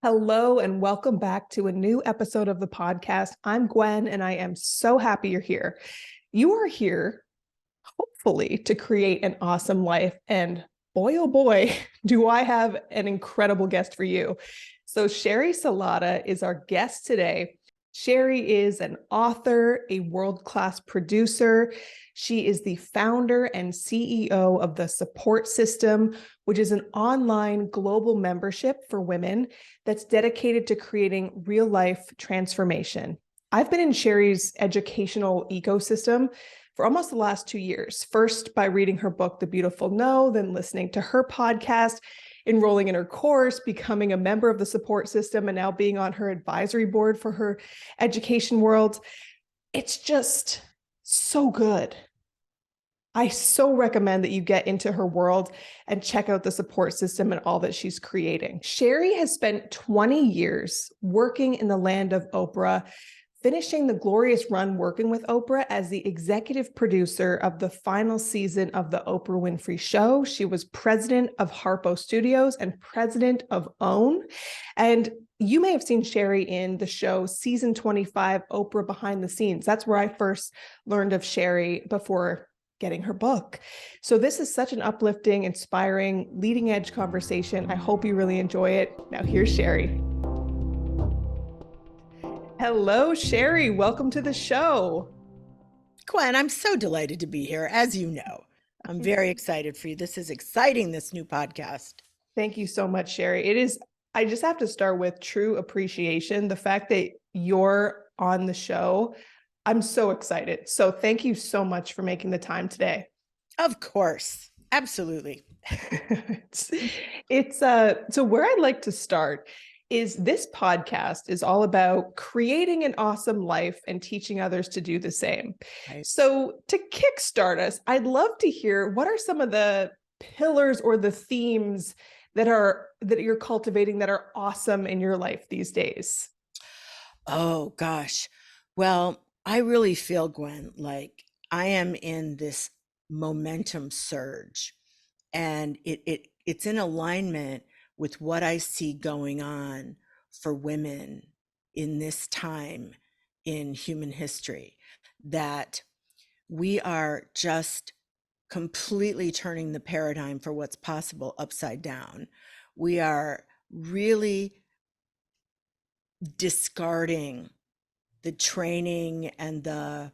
Hello and welcome back to a new episode of the podcast. I'm Gwen and I am so happy you're here. You are here, hopefully, to create an awesome life. And boy, oh boy, do I have an incredible guest for you. So, Sheri Salata is our guest today. Sheri is an author, a world-class producer. She is the founder and CEO of the Support System, which is an online global membership for women that's dedicated to creating real-life transformation. I've been in Sheri's educational ecosystem for almost the last 2 years, first by reading her book, The Beautiful No, then listening to her podcast, enrolling in her course, becoming a member of the Support System, and now being on her advisory board for her education world. It's just so good. I so recommend that you get into her world and check out the Support System and all that she's creating. Sheri has spent 20 years working in the land of Oprah, finishing the glorious run working with Oprah as the executive producer of the final season of the Oprah Winfrey Show. She was president of Harpo Studios and president of OWN. And you may have seen Sheri in the show season 25, Oprah Behind the Scenes. That's where I first learned of Sheri before getting her book. So this is such an uplifting, inspiring, leading edge conversation. I hope you really enjoy it. Now here's Sheri. Hello, Sheri. Welcome to the show. Gwen, I'm so delighted to be here. As you know, I'm very excited for you. This is exciting, this new podcast. Thank you so much, Sheri. It is, I just have to start with true appreciation. The fact that you're on the show, I'm so excited. So thank you so much for making the time today. Of course. Absolutely. So where I'd like to start is this podcast is all about creating an awesome life and teaching others to do the same. Right. So to kickstart us, I'd love to hear what are some of the pillars or the themes that you're cultivating that are awesome in your life these days? Oh, gosh. Well, I really feel, Gwen, like I am in this momentum surge, and it's in alignment with what I see going on for women in this time in human history, that we are just completely turning the paradigm for what's possible upside down. We are really discarding the training and the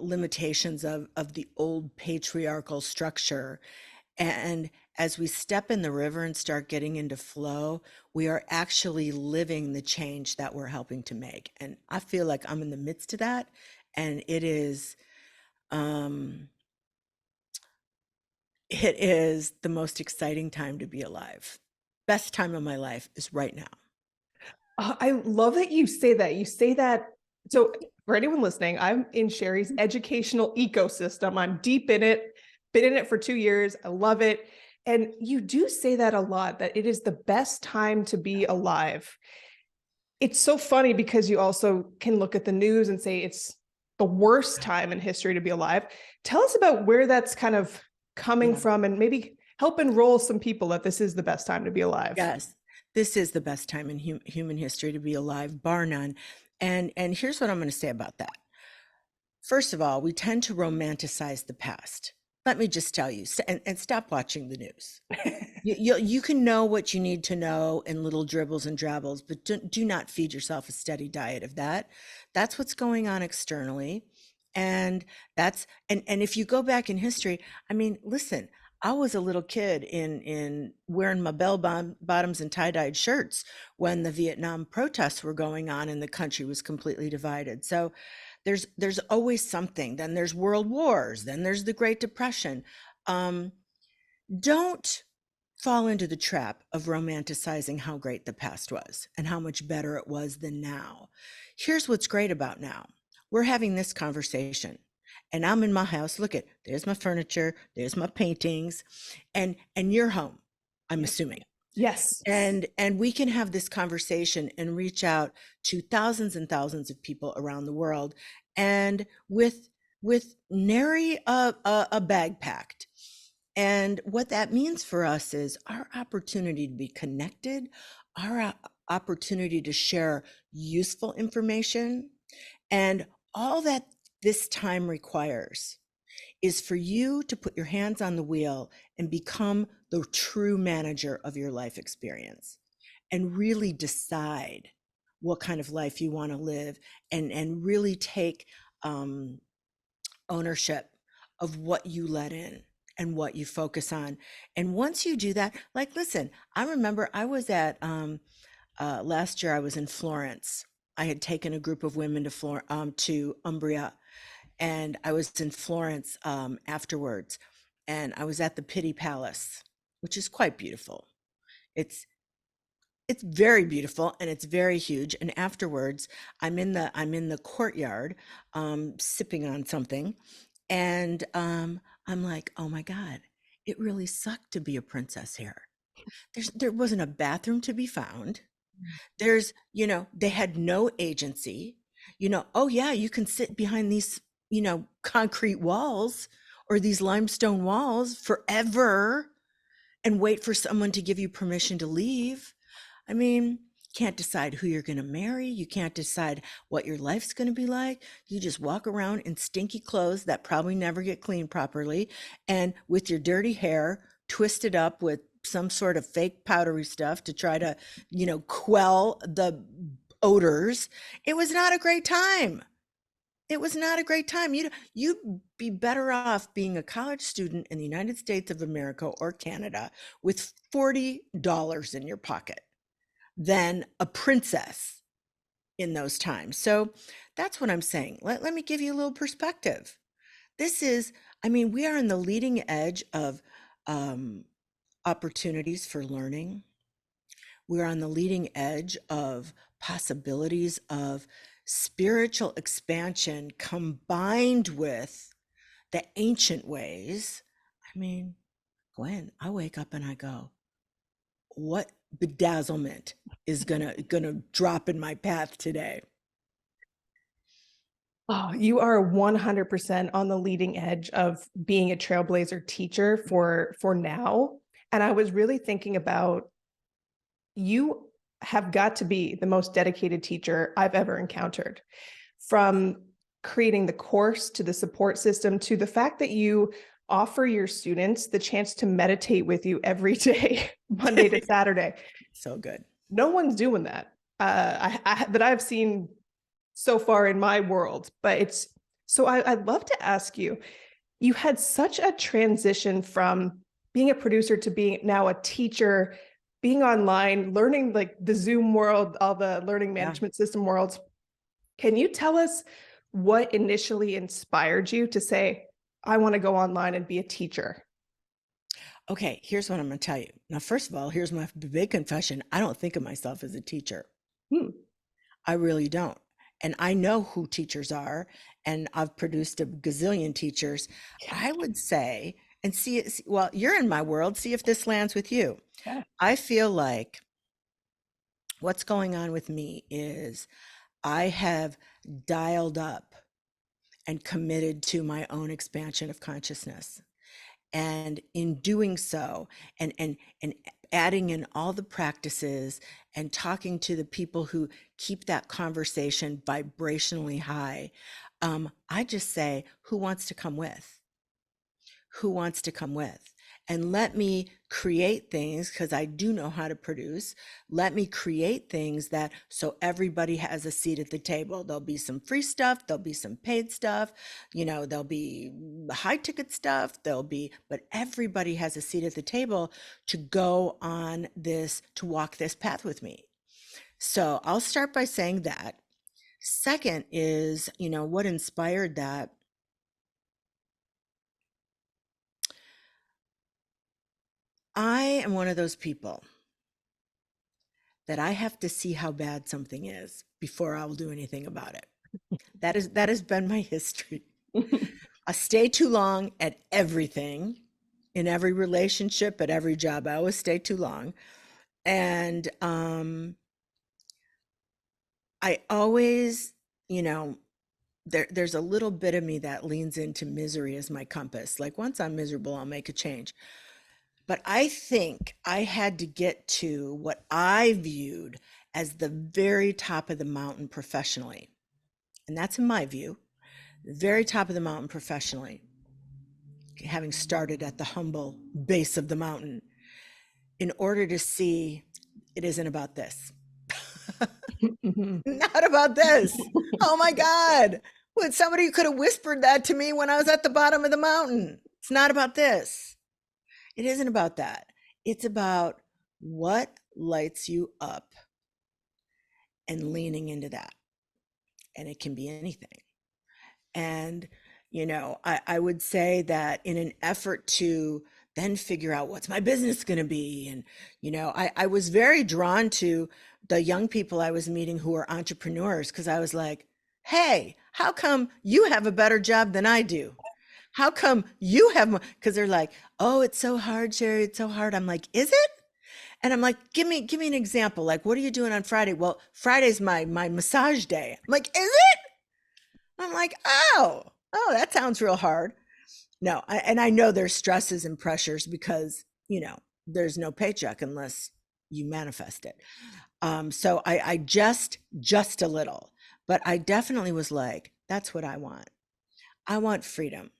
limitations of the old patriarchal structure. And as we step in the river and start getting into flow, we are actually living the change that we're helping to make. And I feel like I'm in the midst of that. And it is the most exciting time to be alive. Best time of my life is right now. I love that you say that. You say that. So for anyone listening, I'm in Sheri's educational ecosystem. I'm deep in it, been in it for 2 years. I love it. And you do say that a lot, that it is the best time to be alive. It's so funny because you also can look at the news and say it's the worst time in history to be alive. Tell us about where that's kind of coming from and maybe help enroll some people that this is the best time to be alive. Yes, this is the best time in human history to be alive, bar none. And here's what I'm going to say about that. First of all, we tend to romanticize the past. Let me just tell you, and stop watching the news. You can know what you need to know in little dribbles and drabbles, but do not feed yourself a steady diet of that. That's what's going on externally. And if you go back in history, I mean, listen, I was a little kid in wearing my bell bottoms and tie-dyed shirts when the Vietnam protests were going on and the country was completely divided. So there's always something. Then there's world wars. Then there's the Great Depression. Don't fall into the trap of romanticizing how great the past was and how much better it was than now. Here's what's great about now. We're having this conversation. And I'm in my house. Look at, there's my furniture, there's my paintings, and you're home, I'm assuming. Yes. And we can have this conversation and reach out to thousands and thousands of people around the world, and with nary a bag packed. And what that means for us is our opportunity to be connected, our opportunity to share useful information, and all that this time requires is for you to put your hands on the wheel and become the true manager of your life experience and really decide what kind of life you want to live, and really take ownership of what you let in and what you focus on. And once you do that, like, listen, I remember I was at last year I was in Florence. I had taken a group of women to Umbria, and I was in Florence afterwards, and I was at the Pitti Palace, which is quite beautiful. It's it's very beautiful and it's very huge. And afterwards, I'm in the courtyard, sipping on something, and I'm like, oh my God, it really sucked to be a princess here. There wasn't a bathroom to be found. They had no agency. Oh yeah, you can sit behind these, concrete walls or these limestone walls forever and wait for someone to give you permission to leave. I mean, can't decide who you're going to marry. You can't decide what your life's going to be like. You just walk around in stinky clothes that probably never get cleaned properly, and with your dirty hair twisted up with some sort of fake powdery stuff to try to, quell the odors. It was not a great time. It was not a great time. You'd be better off being a college student in the United States of America or Canada with $40 in your pocket than a princess in those times. So that's what I'm saying. Let me give you a little perspective. We are in the leading edge of opportunities for learning. We're on the leading edge of possibilities of spiritual expansion combined with the ancient ways. I mean, Gwen, I wake up and I go, what bedazzlement is gonna drop in my path today? Oh, you are 100% on the leading edge of being a trailblazer teacher for now. And I was really thinking about, you have got to be the most dedicated teacher I've ever encountered. From creating the course to the support system to the fact that you offer your students the chance to meditate with you every day, Monday to Saturday. So good. No one's doing that that I've seen so far in my world. But I'd love to ask you, you had such a transition from being a producer to being now a teacher, being online, learning like the Zoom world, all the learning Yeah. management system worlds. Can you tell us what initially inspired you to say, I want to go online and be a teacher? Okay, here's what I'm going to tell you. Now, first of all, here's my big confession. I don't think of myself as a teacher. Hmm. I really don't. And I know who teachers are, and I've produced a gazillion teachers. Yeah. I would say, and well, you're in my world, see if this lands with you. Yeah. I feel like what's going on with me is I have dialed up and committed to my own expansion of consciousness. And in doing so, and adding in all the practices and talking to the people who keep that conversation vibrationally high, I just say, who wants to come with? Who wants to come with? And let me create things, because I do know how to produce. Let me create things that so everybody has a seat at the table. There'll be some free stuff, there'll be some paid stuff, there'll be high ticket stuff, but everybody has a seat at the table to go on this, to walk this path with me. So I'll start by saying that. Second is, what inspired that? I am one of those people that I have to see how bad something is before I'll do anything about it. That has been my history. I stay too long at everything, in every relationship, at every job. I always stay too long. And I always, you know, there's a little bit of me that leans into misery as my compass. Like once I'm miserable, I'll make a change. But I think I had to get to what I viewed as the very top of the mountain professionally. And that's in my view, the very top of the mountain professionally, having started at the humble base of the mountain, in order to see it isn't about this. Mhm. Not about this. Oh my God. When somebody could have whispered that to me when I was at the bottom of the mountain. It's not about this. It isn't about that. It's about what lights you up and leaning into that. And it can be anything. And, I would say that in an effort to then figure out what's my business going to be. And, I was very drawn to the young people I was meeting who were entrepreneurs because I was like, hey, how come you have a better job than I do? How come you have more? Because they're like, oh, it's so hard, Sheri. It's so hard. I'm like, is it? And I'm like, give me an example. Like, what are you doing on Friday? Well, Friday's my massage day. I'm like, is it? I'm like, oh, that sounds real hard. No, and I know there's stresses and pressures because, there's no paycheck unless you manifest it. So I just a little, but I definitely was like, that's what I want. I want freedom.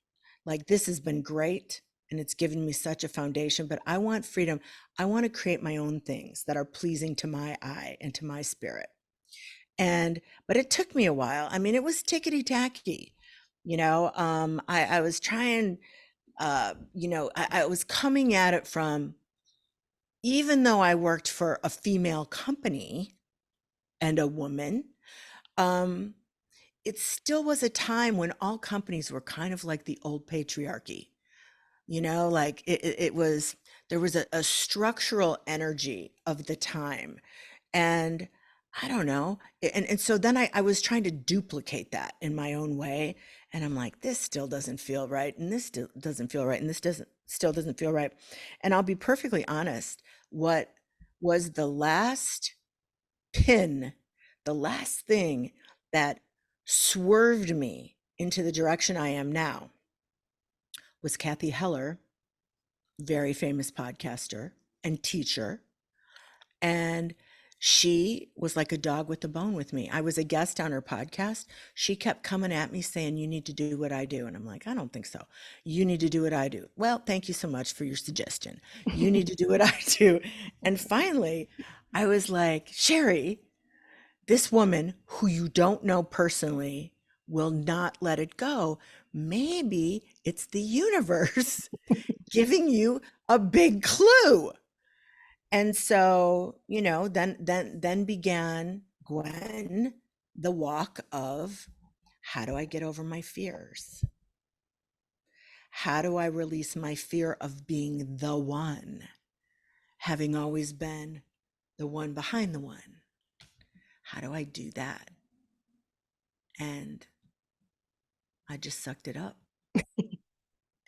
Like this has been great and it's given me such a foundation, but I want freedom. I want to create my own things that are pleasing to my eye and to my spirit. But it took me a while. I mean, it was tickety tacky. I was trying, I was coming at it from, even though I worked for a female company and a woman, um, it still was a time when all companies were kind of like the old patriarchy. Like it was, there was a structural energy of the time. And I don't know. And so then I was trying to duplicate that in my own way. And I'm like, this still doesn't feel right. And this still doesn't feel right. And this still doesn't feel right. And I'll be perfectly honest, what was the last pin, the last thing that swerved me into the direction I am now was Kathy Heller, very famous podcaster and teacher. And she was like a dog with a bone with me. I was a guest on her podcast. She kept coming at me saying, you need to do what I do. And I'm like, I don't think so. You need to do what I do. Well, thank you so much for your suggestion. You need to do what I do. And finally, I was like, Sheri, this woman who you don't know personally will not let it go. Maybe it's the universe giving you a big clue. And so, then began, Gwen, the walk of, how do I get over my fears? How do I release my fear of being the one, having always been the one behind the one? How do I do that? And I just sucked it up.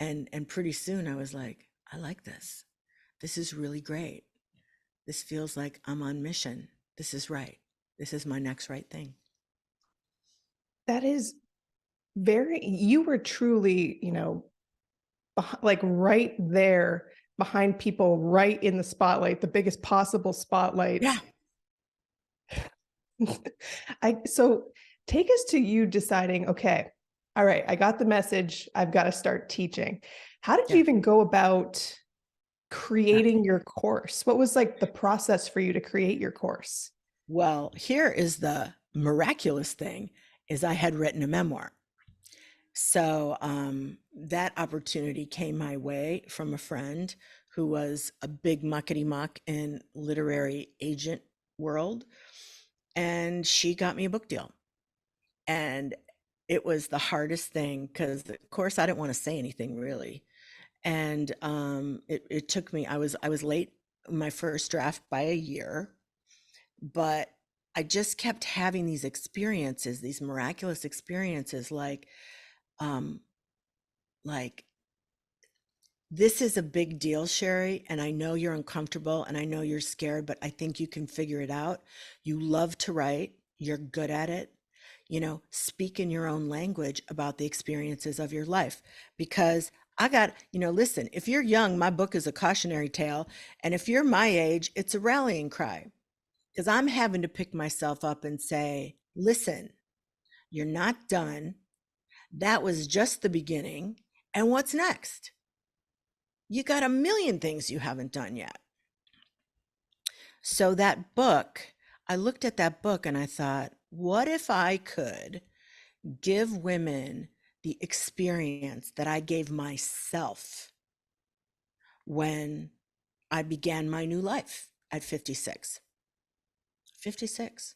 And pretty soon I was like, I like this. This is really great. This feels like I'm on mission. This is right. This is my next right thing. That is you were truly, like right there behind people, right in the spotlight, the biggest possible spotlight. Yeah. So take us to you deciding, okay, all right, I got the message. I've got to start teaching. How did you even go about creating your course? What was like the process for you to create your course? Well, here is the miraculous thing is I had written a memoir. So that opportunity came my way from a friend who was a big muckety muck in literary agent world. And she got me a book deal. And it was the hardest thing because, of course, I didn't want to say anything really. And it took me, I was late my first draft by a year, but I just kept having these experiences, these miraculous experiences, um, like this is a big deal, Sheri, and I know you're uncomfortable and I know you're scared, but I think you can figure it out. You love to write, you're good at it. speak in your own language about the experiences of your life. Because listen, if you're young, my book is a cautionary tale. And if you're my age, it's a rallying cry. Because I'm having to pick myself up and say, listen, you're not done. That was just the beginning. And what's next? You got a million things you haven't done yet. So that book, I looked at that book and I thought, what if I could give women the experience that I gave myself when I began my new life at 56? 56.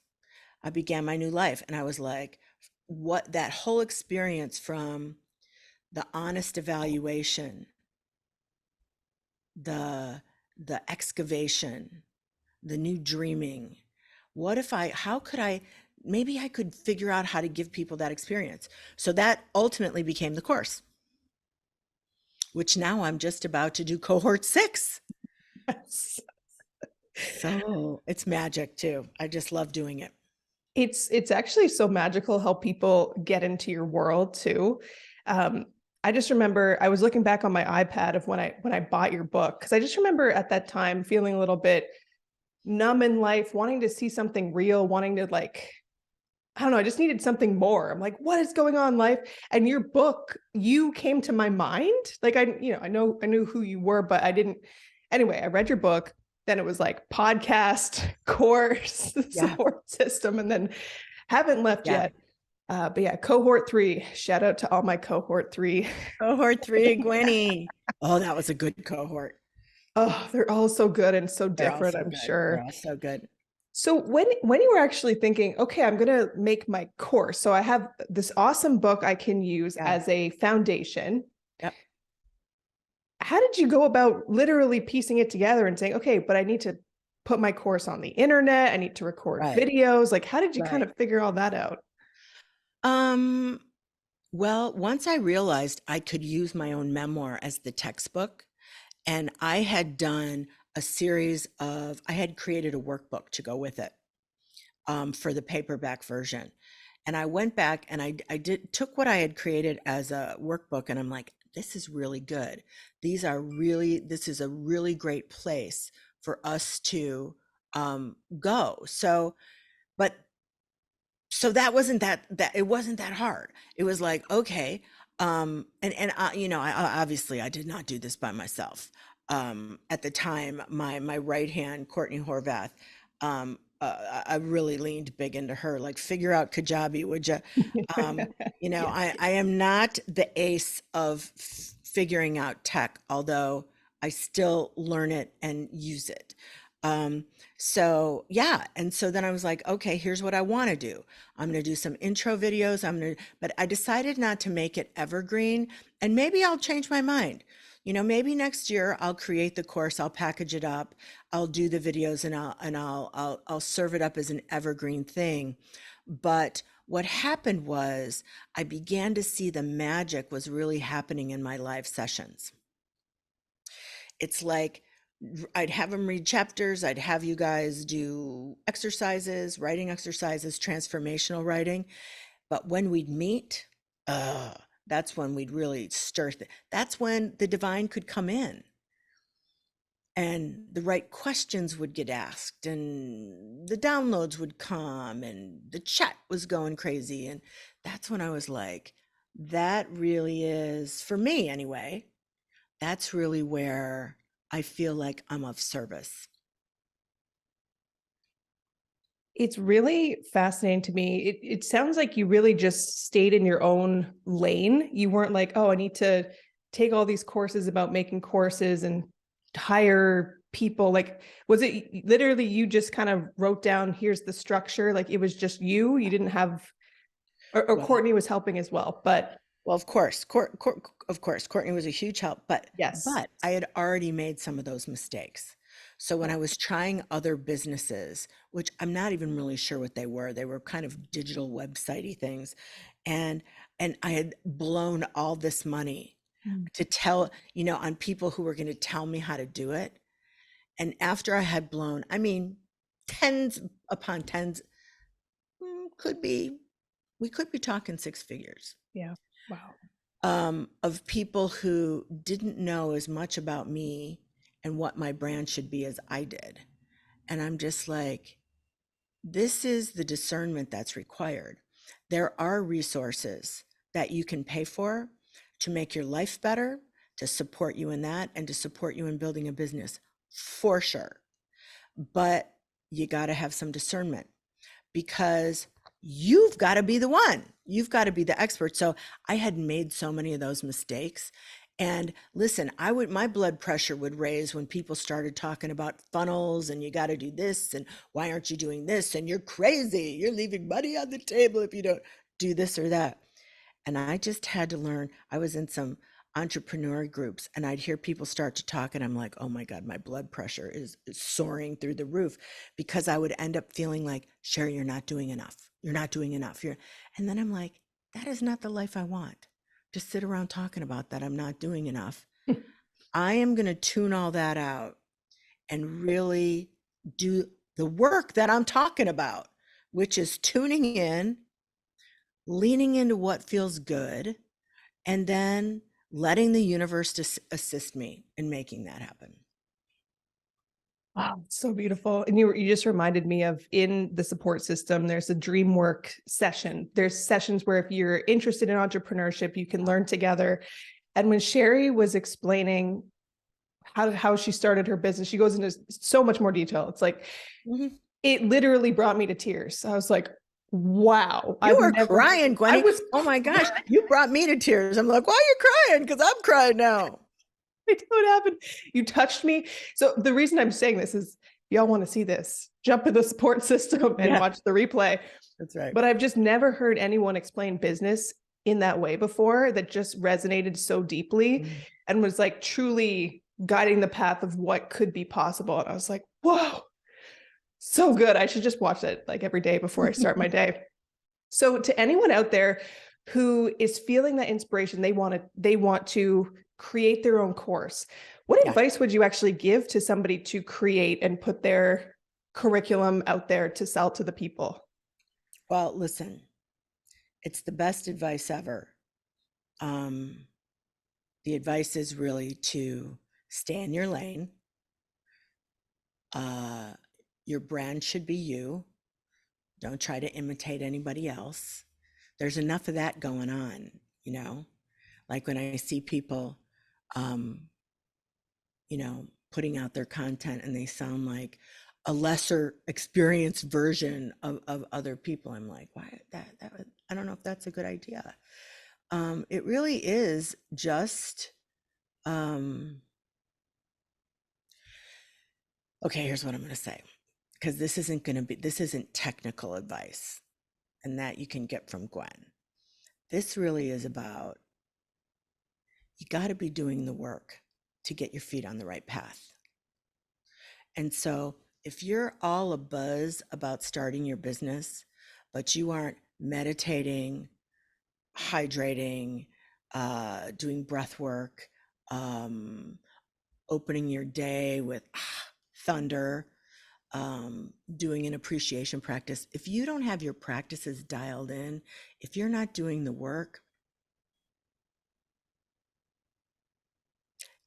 I began my new life and I was like, what that whole experience from the honest evaluation, the excavation, the new dreaming. Maybe I could figure out how to give people that experience. So that ultimately became the course, which now I'm just about to do cohort 6. Yes. So it's magic too. I just love doing it. It's actually so magical how people get into your world too. I just remember I was looking back on my iPad of when I bought your book, because I just remember at that time feeling a little bit numb in life, wanting to see something real, wanting to I don't know, I just needed something more. I'm like, what is going on in life? And your book, you came to my mind. Like I knew who you were, but I didn't. Anyway, I read your book. Then it was like podcast, course, Yeah. support system, and then haven't left Yeah. yet. But yeah, cohort 3. Shout out to all my cohort 3. Cohort 3, Gwenny. Oh, that was a good cohort. Oh, they're all so good and so They're all different, so I'm good. They're sure. all so good. So when you were actually thinking, okay, I'm gonna make my course, so I have this awesome book I can use Yeah. as a foundation. Yep. How did you go about literally piecing it together and saying, okay, but I need to put my course on the internet, I need to record Right. videos? Like, how did you kind Right. of figure all that out? Well, once I realized I could use my own memoir as the textbook, and I had done I had created a workbook to go with it, for the paperback version. And I went back and took what I had created as a workbook, and I'm like, this is really good. This is a really great place for us to go. But so that wasn't that it wasn't that hard. It was like, okay, and I obviously I did not do this by myself. At the time, my right hand, Courtney Horvath, I really leaned big into her, like, figure out Kajabi, would you? Um, Yeah. I am not the ace of figuring out tech, although I still learn it and use it. Um, so yeah, and so then I was like, okay, here's what I want to do. I'm going to do some intro videos. But I decided not to make it evergreen, and maybe I'll change my mind. Maybe next year I'll create the course, I'll package it up, I'll do the videos, and I'll serve it up as an evergreen thing. But what happened was I began to see the magic was really happening in my live sessions. It's like I'd have them read chapters, I'd have you guys do exercises, writing exercises, transformational writing. But when we'd meet, that's when we'd really that's when the divine could come in and the right questions would get asked and the downloads would come and the chat was going crazy. And that's when I was like, that really is, for me anyway, that's really where I feel like I'm of service. It's really fascinating to me. It sounds like you really just stayed in your own lane. You weren't like, oh, I need to take all these courses about making courses and hire people. Like, was it literally you just kind of wrote down, here's the structure? Like it was just you didn't have, or Well, Courtney was helping as well, but of course, of course, Courtney was a huge help, but yes. I had already made some of those mistakes. So when I was trying other businesses, which I'm not even really sure what they were kind of digital websitey things, and I had blown all this money to tell, on people who were going to tell me how to do it. And after I had blown, I mean, tens upon tens, could be we could be talking six figures, Yeah. Wow. of people who didn't know as much about me and what my brand should be as I did. And I'm just like, this is the discernment that's required. There are resources that you can pay for to make your life better, to support you in that, and to support you in building a business, for sure. But you got to have some discernment, because you've got to be the one. You've got to be the expert. So I had made so many of those mistakes. And listen, my blood pressure would raise when people started talking about funnels and you got to do this and why aren't you doing this? And you're crazy. You're leaving money on the table if you don't do this or that. And I just had to learn. I was in some entrepreneur groups and I'd hear people start to talk and I'm like, oh my God, my blood pressure is soaring through the roof, because I would end up feeling like, Sheri, you're not doing enough. You're not doing enough. And then I'm like, that is not the life I want. To sit around talking about that I'm not doing enough. I am going to tune all that out and really do the work that I'm talking about, which is tuning in, leaning into what feels good, and then letting the universe assist me in making that happen. Wow, so beautiful. And you just reminded me of, in the support system, there's a dream work session. There's sessions where if you're interested in entrepreneurship, you can learn together. And when Sheri was explaining how she started her business, she goes into so much more detail. It's like, it literally brought me to tears. I was like, wow. You were crying, Gwenny. Oh my gosh, you brought me to tears. I'm like, why are you crying? Because I'm crying now. What happened? You touched me. So the reason I'm saying this is, y'all want to see this, jump in the support system and watch the replay. That's right. But I've just never heard anyone explain business in that way before, that just resonated so deeply and was like truly guiding the path of what could be possible. And I was like, whoa, so good. I should just watch it like every day before I start my day. So to anyone out there who is feeling that inspiration, they want to create their own course, what advice would you actually give to somebody to create and put their curriculum out there to sell to the people? Well, listen, it's the best advice ever. The advice is really to stay in your lane. Your brand should be you. Don't try to imitate anybody else. There's enough of that going on, like when I see people, putting out their content and they sound like a lesser experienced version of other people. I'm like, why I don't know if that's a good idea. It really is just, okay, here's what I'm going to say, because this isn't technical advice and that you can get from Gwen. This really is about, you got to be doing the work to get your feet on the right path. And so if you're all abuzz about starting your business, but you aren't meditating, hydrating, doing breath work, opening your day with thunder, doing an appreciation practice, if you don't have your practices dialed in, if you're not doing the work,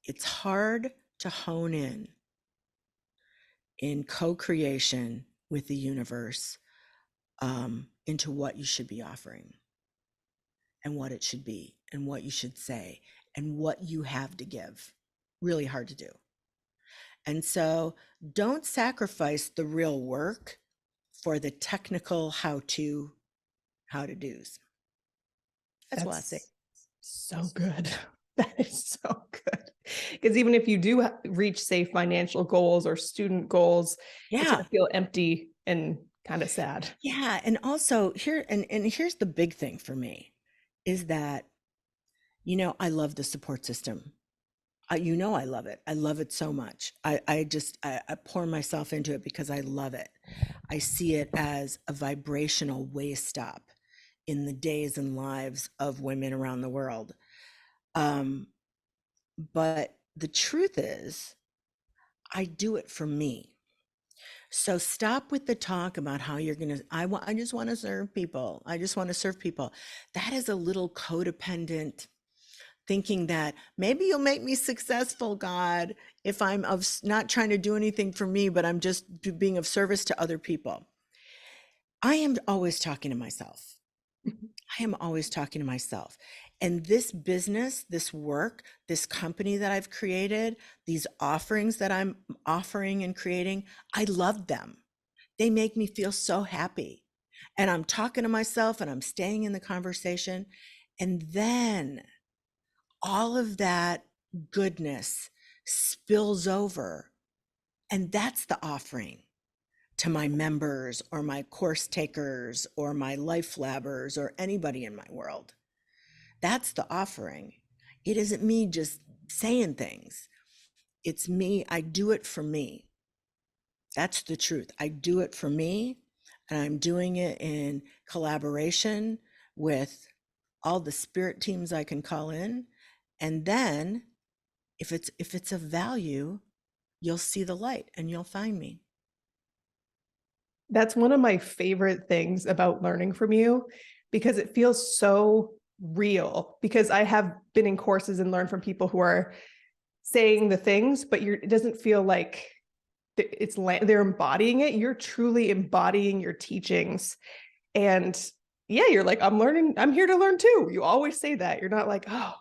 it's hard to hone in co-creation with the universe, into what you should be offering and what it should be and what you should say and what you have to give. Really hard to do. And so don't sacrifice the real work for the technical how to do's. That's what I say. So good. That is so good. Because even if you do reach, say, financial goals or student goals, it's going to feel empty and kind of sad. Yeah. And also here's the big thing for me is that, I love the support system. I love it. I love it so much. I pour myself into it because I love it. I see it as a vibrational way stop in the days and lives of women around the world. But the truth is, I do it for me. So stop with the talk about how you're going to, I just want to serve people. I just want to serve people. That is a little codependent thinking that maybe you'll make me successful, God, if I'm not trying to do anything for me, but I'm just being of service to other people. I am always talking to myself. I am always talking to myself. And this business, this work, this company that I've created, these offerings that I'm offering and creating, I love them. They make me feel so happy. And I'm talking to myself and I'm staying in the conversation. And then all of that goodness spills over. And that's the offering to my members or my course takers or my life labbers or anybody in my world. That's the offering. It isn't me just saying things. It's me. I do it for me. That's the truth. I do it for me, and I'm doing it in collaboration with all the spirit teams I can call in. And then if it's of value, you'll see the light and you'll find me. That's one of my favorite things about learning from you, because it feels so real. Because I have been in courses and learned from people who are saying the things, but it doesn't feel like they're embodying it. You're truly embodying your teachings. And yeah, you're like, I'm learning. I'm here to learn too. You always say that. You're not like, oh,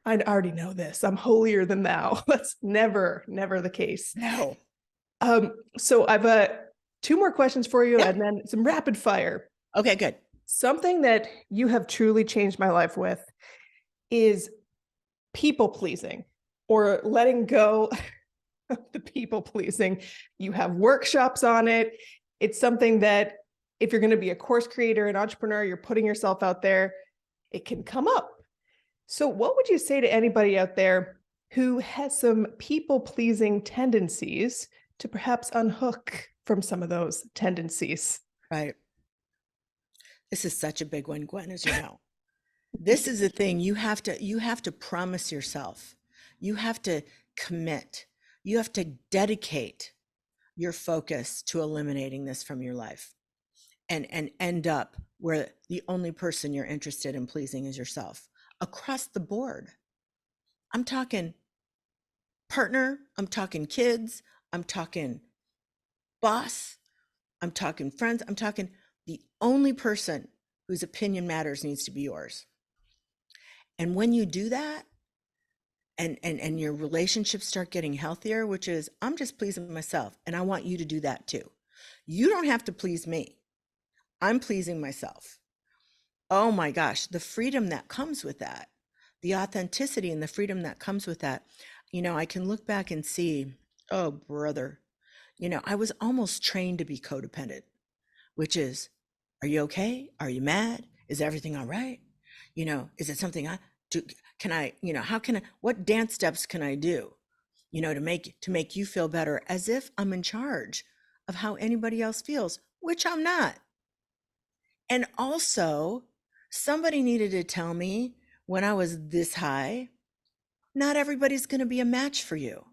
I already know this. I'm holier than thou. That's never the case. No. So I've two more questions for you, and then some rapid fire. Okay, good. Something that you have truly changed my life with is people pleasing, or letting go of the people pleasing. You have workshops on it. It's something that if you're going to be a course creator, an entrepreneur, you're putting yourself out there, it can come up. So what would you say to anybody out there who has some people pleasing tendencies to perhaps unhook from some of those tendencies? Right. This is such a big one, Gwen, as you know. This is the thing. You have to promise yourself. You have to commit. You have to dedicate your focus to eliminating this from your life, and end up where the only person you're interested in pleasing is yourself, across the board. I'm talking partner, I'm talking kids, I'm talking boss, I'm talking friends, I'm talking the only person whose opinion matters needs to be yours. And when you do that, and your relationships start getting healthier, which is, I'm just pleasing myself, and I want you to do that too. You don't have to please me. I'm pleasing myself. Oh my gosh, the freedom that comes with that, the authenticity and the freedom that comes with that. I can look back and see, oh brother, I was almost trained to be codependent, which is, are you okay? Are you mad? Is everything all right? Is it something I do? Can I, what dance steps can I do, to make you feel better, as if I'm in charge of how anybody else feels, which I'm not. And also, somebody needed to tell me when I was this high, not everybody's going to be a match for you.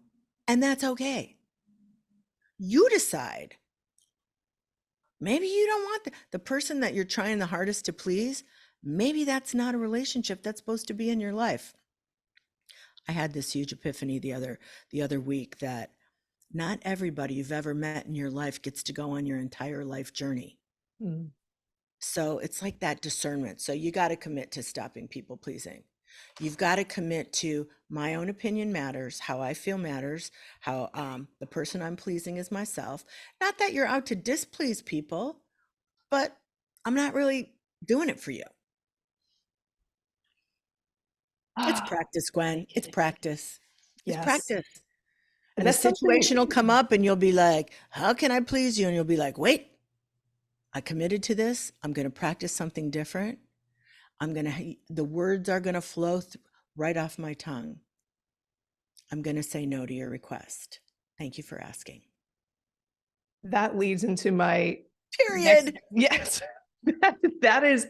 And that's okay. You decide. Maybe you don't want the person that you're trying the hardest to please. Maybe that's not a relationship that's supposed to be in your life. I had this huge epiphany the other week that not everybody you've ever met in your life gets to go on your entire life journey. Mm. So it's like that discernment. So you got to commit to stopping people pleasing. You've got to commit to, my own opinion matters, how I feel matters, how the person I'm pleasing is myself. Not that you're out to displease people, but I'm not really doing it for you. It's practice, Gwen. It's practice. It's practice. And the situation will come up and you'll be like, how can I please you? And you'll be like, wait, I committed to this. I'm going to practice something different. The words are going to flow right off my tongue. I'm going to say no to your request. Thank you for asking. That leads into my period. Yes. That is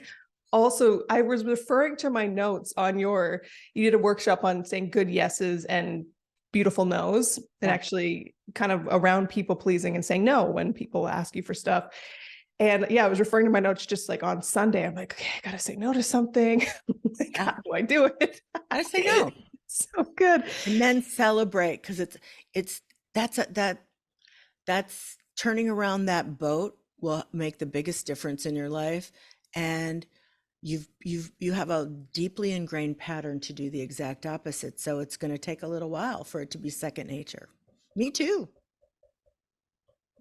also, I was referring to my notes on you did a workshop on saying good yeses and beautiful no's and actually kind of around people pleasing and saying no when people ask you for stuff. And yeah, I was referring to my notes just like on Sunday. I'm like, okay, I got to say no to something. Like, how do I do it? I say no. So good. And then celebrate, because that's turning around that boat will make the biggest difference in your life. And you have a deeply ingrained pattern to do the exact opposite. So it's going to take a little while for it to be second nature. Me too.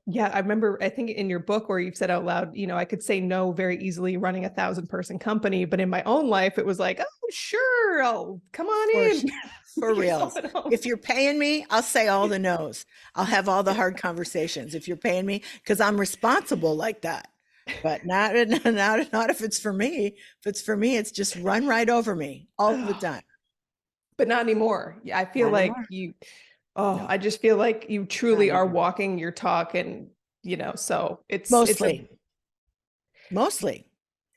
Yeah, I remember, I think in your book where you've said out loud, I could say no very easily running 1,000-person company, but in my own life, it was like, oh, sure, I'll come on in. For real. If you're paying me, I'll say all the no's. I'll have all the hard conversations if you're paying me, because I'm responsible like that. But not if it's for me. If it's for me, it's just run right over me all the time. But not anymore. Yeah, I feel like I just feel like you truly are walking your talk, and so it's mostly.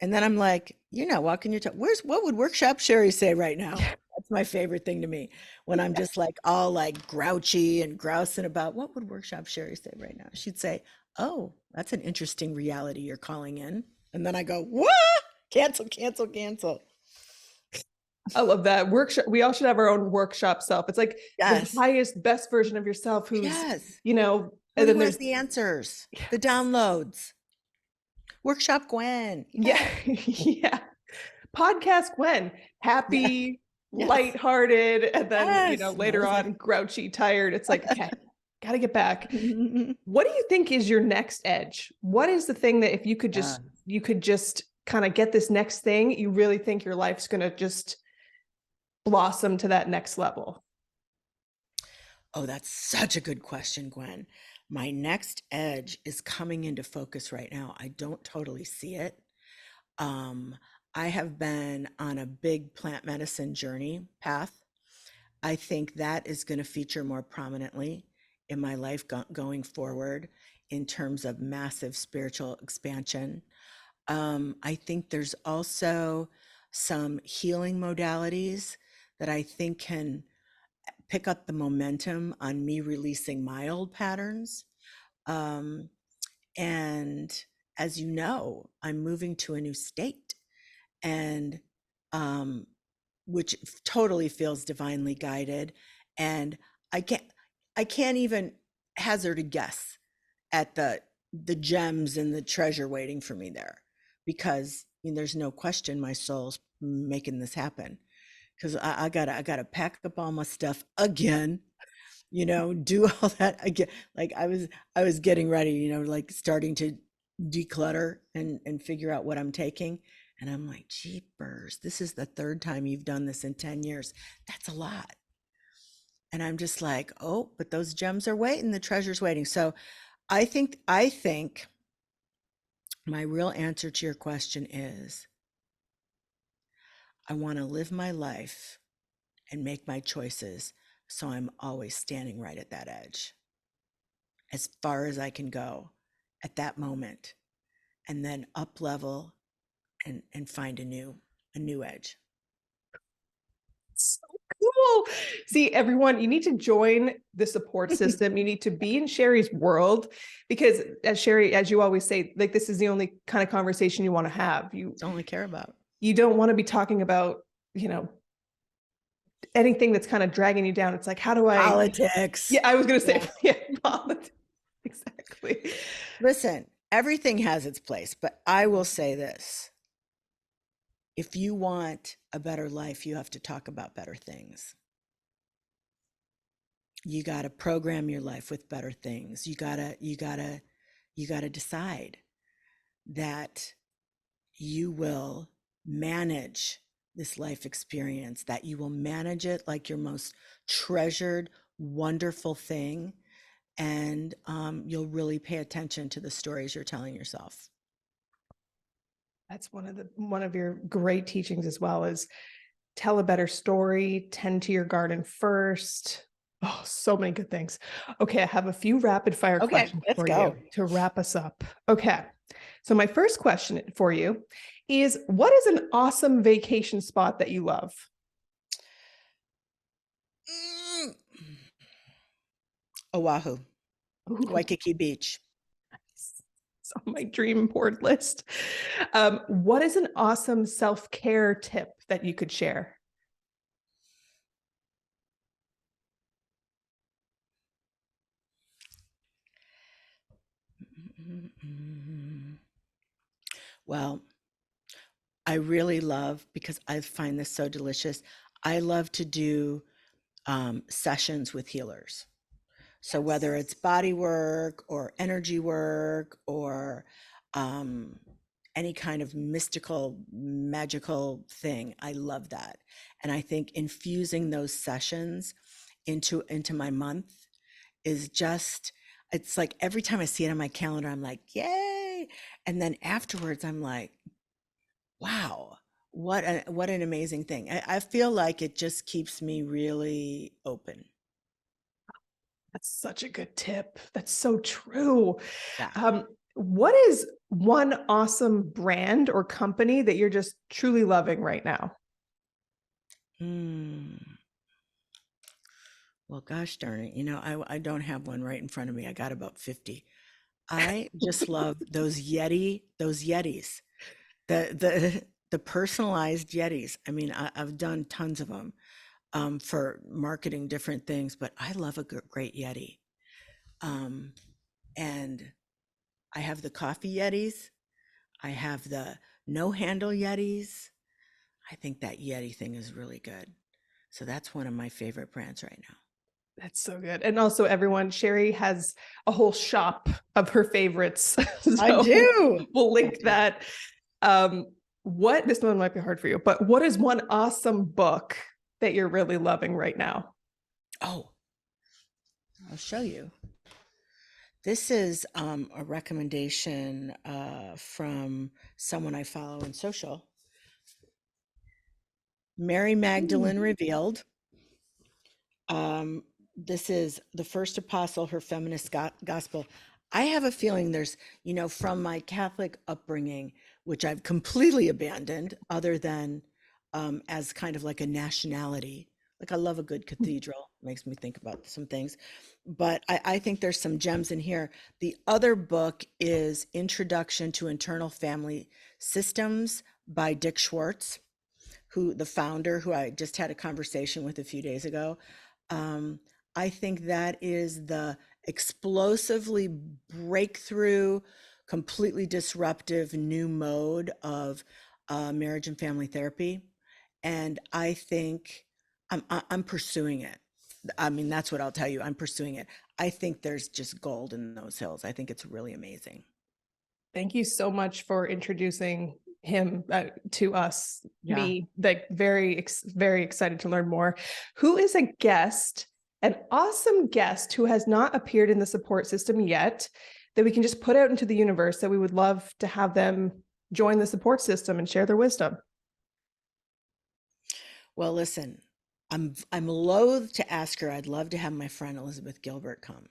And then I'm like, you're not walking your talk. What would workshop Sheri say right now? That's my favorite thing to me, when I'm just like all like grouchy and grousing about what would workshop Sheri say right now. She'd say, oh, that's an interesting reality you're calling in. And then I go, what? Cancel. I love that workshop. We all should have our own workshop self. It's like the highest, best version of yourself who's, and then there's the answers, the downloads. Workshop Gwen. Yeah. Podcast Gwen, happy, lighthearted, and then, later on, grouchy, tired. It's like, okay, got to get back. What do you think is your next edge? What is the thing that if you could just kind of get this next thing, you really think your life's going to just blossom to that next level? Oh, that's such a good question, Gwen. My next edge is coming into focus right now. I don't totally see it. I have been on a big plant medicine journey path. I think that is going to feature more prominently in my life going forward in terms of massive spiritual expansion. I think there's also some healing modalities that I think can pick up the momentum on me releasing my old patterns. And as you know, I'm moving to a new state, and which totally feels divinely guided. And I can't even hazard a guess at the gems and the treasure waiting for me there, because there's no question my soul's making this happen. Because I gotta pack up all my stuff again, do all that again. Like I was getting ready, like starting to declutter and figure out what I'm taking. And I'm like, jeepers, this is the third time you've done this in 10 years. That's a lot. And I'm just like, oh, but those gems are waiting, the treasure's waiting. So I think my real answer to your question is, I want to live my life and make my choices so I'm always standing right at that edge, as far as I can go at that moment, and then up level and find a new edge. So cool. See, everyone, you need to join the support system. You need to be in Sheri's world, because as Sheri, as you always say, like, this is the only kind of conversation you want to have. You only care about. You don't want to be talking about, anything that's kind of dragging you down. It's like, how do I... Politics. Yeah, I was going to say, politics. Exactly. Listen, everything has its place, but I will say this. If you want a better life, you have to talk about better things. You got to program your life with better things. You got to decide that you will manage this life experience, that you will manage it like your most treasured, wonderful thing. And you'll really pay attention to the stories you're telling yourself. That's one of your great teachings as well, is tell a better story, tend to your garden first. Oh, so many good things. Okay, I have a few rapid fire questions for you to wrap us up. Okay. So my first question for you is, what is an awesome vacation spot that you love? Oahu, Ooh, Waikiki Beach. it's on my dream board list. What is an awesome self-care tip that you could share? Well, I really love, because I find this so delicious, I love to do sessions with healers. So whether it's body work or energy work or um, any kind of mystical, magical thing, I love that. And I think infusing those sessions into my month is just, it's like every time I see it on my calendar, I'm like, yay. And then afterwards, I'm like, wow, what an amazing thing. I feel like it just keeps me really open. That's such a good tip. That's so true. Yeah. What is one awesome brand or company that you're just truly loving right now? Mm. Well, gosh darn it. I don't have one right in front of me. I got about 50. I just love those Yetis, the personalized Yetis. I mean, I've done tons of them for marketing different things, but I love a great Yeti. Um, and I have the coffee Yetis. I have the no handle Yetis. I think that Yeti thing is really good. So that's one of my favorite brands right now. That's so good. And also, everyone, Sheri has a whole shop of her favorites. I So do. we'll I link do. that. What this one might be hard for you, but what is one awesome book that you're really loving right now? Oh, I'll show you. This is a recommendation from someone I follow in social. Mary Magdalene Revealed. This is the first apostle, her feminist gospel. I have a feeling there's, from my Catholic upbringing, which I've completely abandoned, other than as kind of like a nationality. Like I love a good cathedral, makes me think about some things. But I think there's some gems in here. The other book is Introduction to Internal Family Systems by Dick Schwartz, who the founder, who I just had a conversation with a few days ago. I think that is the explosively breakthrough, completely disruptive new mode of marriage and family therapy. And I think I'm pursuing it. I mean, that's what I'll tell you. I'm pursuing it. I think there's just gold in those hills. I think it's really amazing. Thank you so much for introducing him to us. Yeah. Me, like very excited to learn more. Who is a guest, an awesome guest who has not appeared in the support system yet, that we can just put out into the universe that we would love to have them join the support system and share their wisdom? Well, listen, I'm loath to ask her. I'd love to have my friend Elizabeth Gilbert come.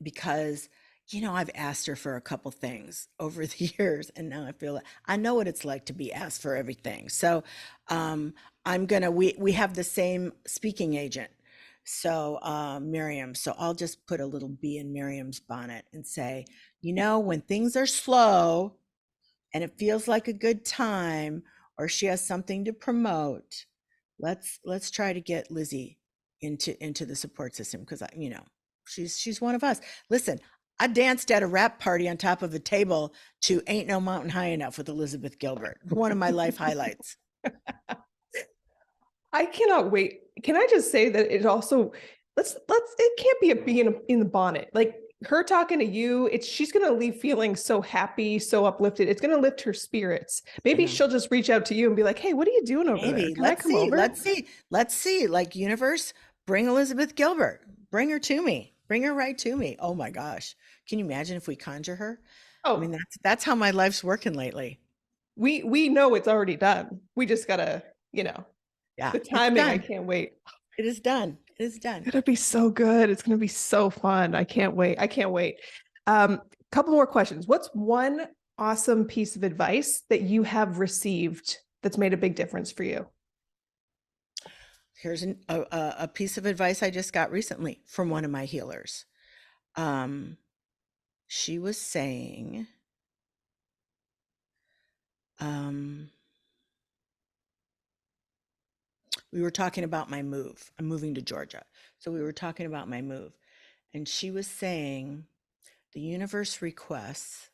Because I've asked her for a couple things over the years, and now I feel like I know what it's like to be asked for everything. So we have the same speaking agent, so Miriam. So I'll just put a little bee in Miriam's bonnet and say, when things are slow and it feels like a good time, or she has something to promote, let's try to get Lizzie into the support system, because she's one of us. Listen, I danced at a rap party on top of a table to Ain't No Mountain High Enough with Elizabeth Gilbert. One of my life highlights. I cannot wait. Can I just say that it also let's it can't be a bee in the bonnet. Like her talking to you, she's gonna leave feeling so happy, so uplifted. It's gonna lift her spirits. I Maybe know. she'll just reach out to you and be like, "Hey, what are you doing over there? Maybe. Can I Let's come see. over?" Let's see. Like, universe, bring Elizabeth Gilbert. Bring her to me. Bring her right to me. Oh my gosh. Can you imagine if we conjure her? I mean, Oh, that's how my life's working lately. we know it's already done. We just gotta, Yeah, the it's timing. I done. can't wait. It is done. It is done. It's gonna be so good. It's gonna be so fun. I can't wait. I can't wait. Couple more questions. What's one awesome piece of advice that you have received that's made a big difference for you? Here's a piece of advice I just got recently from one of my healers. She was saying, we were talking about my move. I'm moving to Georgia. So we were talking about my move. And she was saying, the universe requests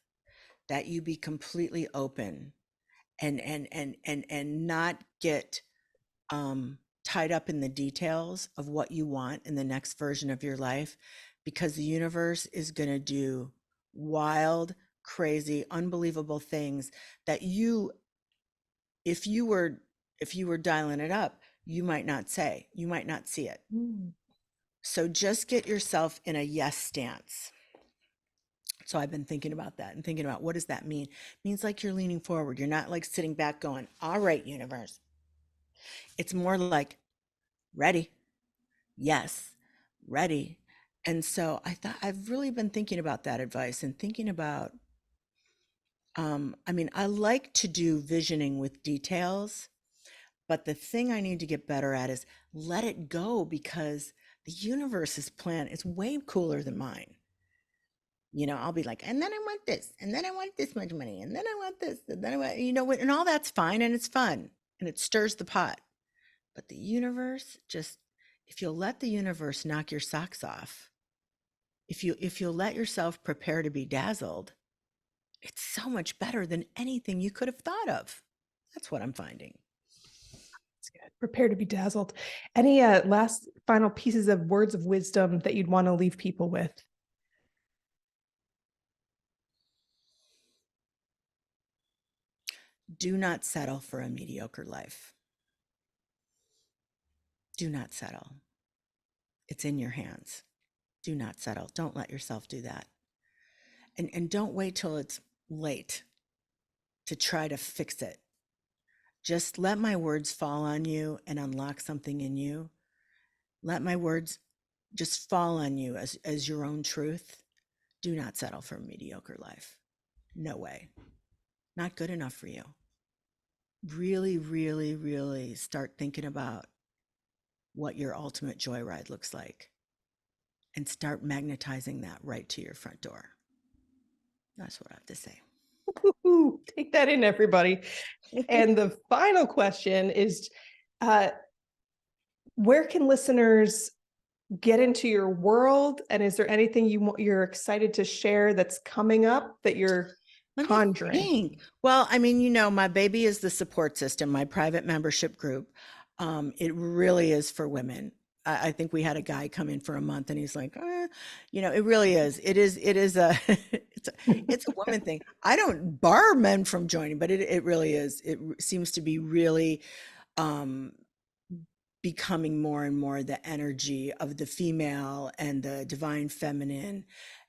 that you be completely open and not get tied up in the details of what you want in the next version of your life, because the universe is going to do wild, crazy, unbelievable things that if you were dialing it up, you might not see it. So just get yourself in a yes stance. So I've been thinking about that and thinking about, what does that mean? It means like you're leaning forward. You're not like sitting back going, all right, universe. It's more like, ready. Yes, ready. And so I've really been thinking about that advice and thinking about, I like to do visioning with details, but the thing I need to get better at is let it go, because the universe's plan is way cooler than mine. I'll be like, and then I want this, and then I want this much money, and then I want this, and then I want, and all that's fine and it's fun and it stirs the pot. But the universe if you'll let the universe knock your socks off, if you'll let yourself prepare to be dazzled, it's so much better than anything you could have thought of. That's what I'm finding. That's good. Prepare to be dazzled. Any last final pieces of words of wisdom that you'd want to leave people with? Do not settle for a mediocre life. Do not settle. It's in your hands. Do not settle. Don't let yourself do that. And don't wait till it's late to try to fix it. Just let my words fall on you and unlock something in you. Let my words just fall on you as your own truth. Do not settle for a mediocre life. No way. Not good enough for you. Really, really, really start thinking about what your ultimate joyride looks like and start magnetizing that right to your front door. That's what I have to say. Ooh, take that in, everybody. And the final question is, where can listeners get into your world? And is there anything you're excited to share that's coming up that you're conjuring? Well, my baby is the support system, my private membership group. It really is for women. I think we had a guy come in for a month and he's like, it really is. It is it's a woman thing. I don't bar men from joining, but it really is. It seems to be really becoming more and more the energy of the female and the divine feminine,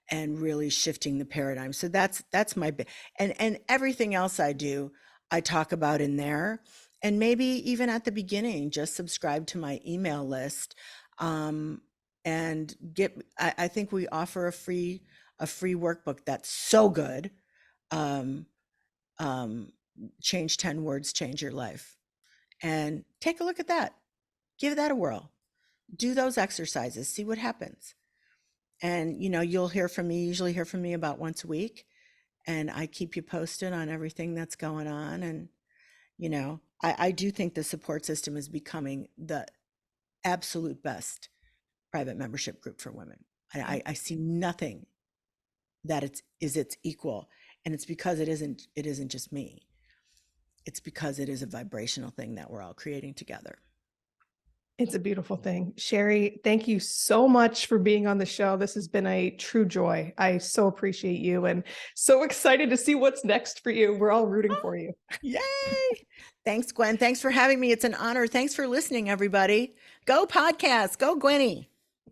and really shifting the paradigm. So that's my and everything else I do, I talk about in there. And maybe even at the beginning, just subscribe to my email list, and I think we offer a free workbook that's so good. Change 10 words, change your life. And take a look at that. Give that a whirl. Do those exercises, see what happens. And, you'll usually hear from me about once a week, and I keep you posted on everything that's going on. And, I do think the support system is becoming the absolute best private membership group for women. I see nothing that is its equal. And it's because it isn't just me. It's because it is a vibrational thing that we're all creating together. It's a beautiful thing. Sheri, thank you so much for being on the show. This has been a true joy. I so appreciate you and so excited to see what's next for you. We're all rooting for you. Yay. Thanks, Gwen. Thanks for having me. It's an honor. Thanks for listening, everybody. Go podcast. Go Gwenny.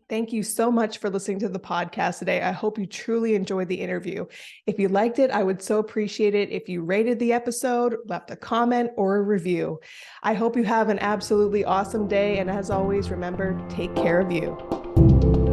Thank you so much for listening to the podcast today. I hope you truly enjoyed the interview. If you liked it, I would so appreciate it if you rated the episode, left a comment or a review. I hope you have an absolutely awesome day. And as always, remember, take care of you.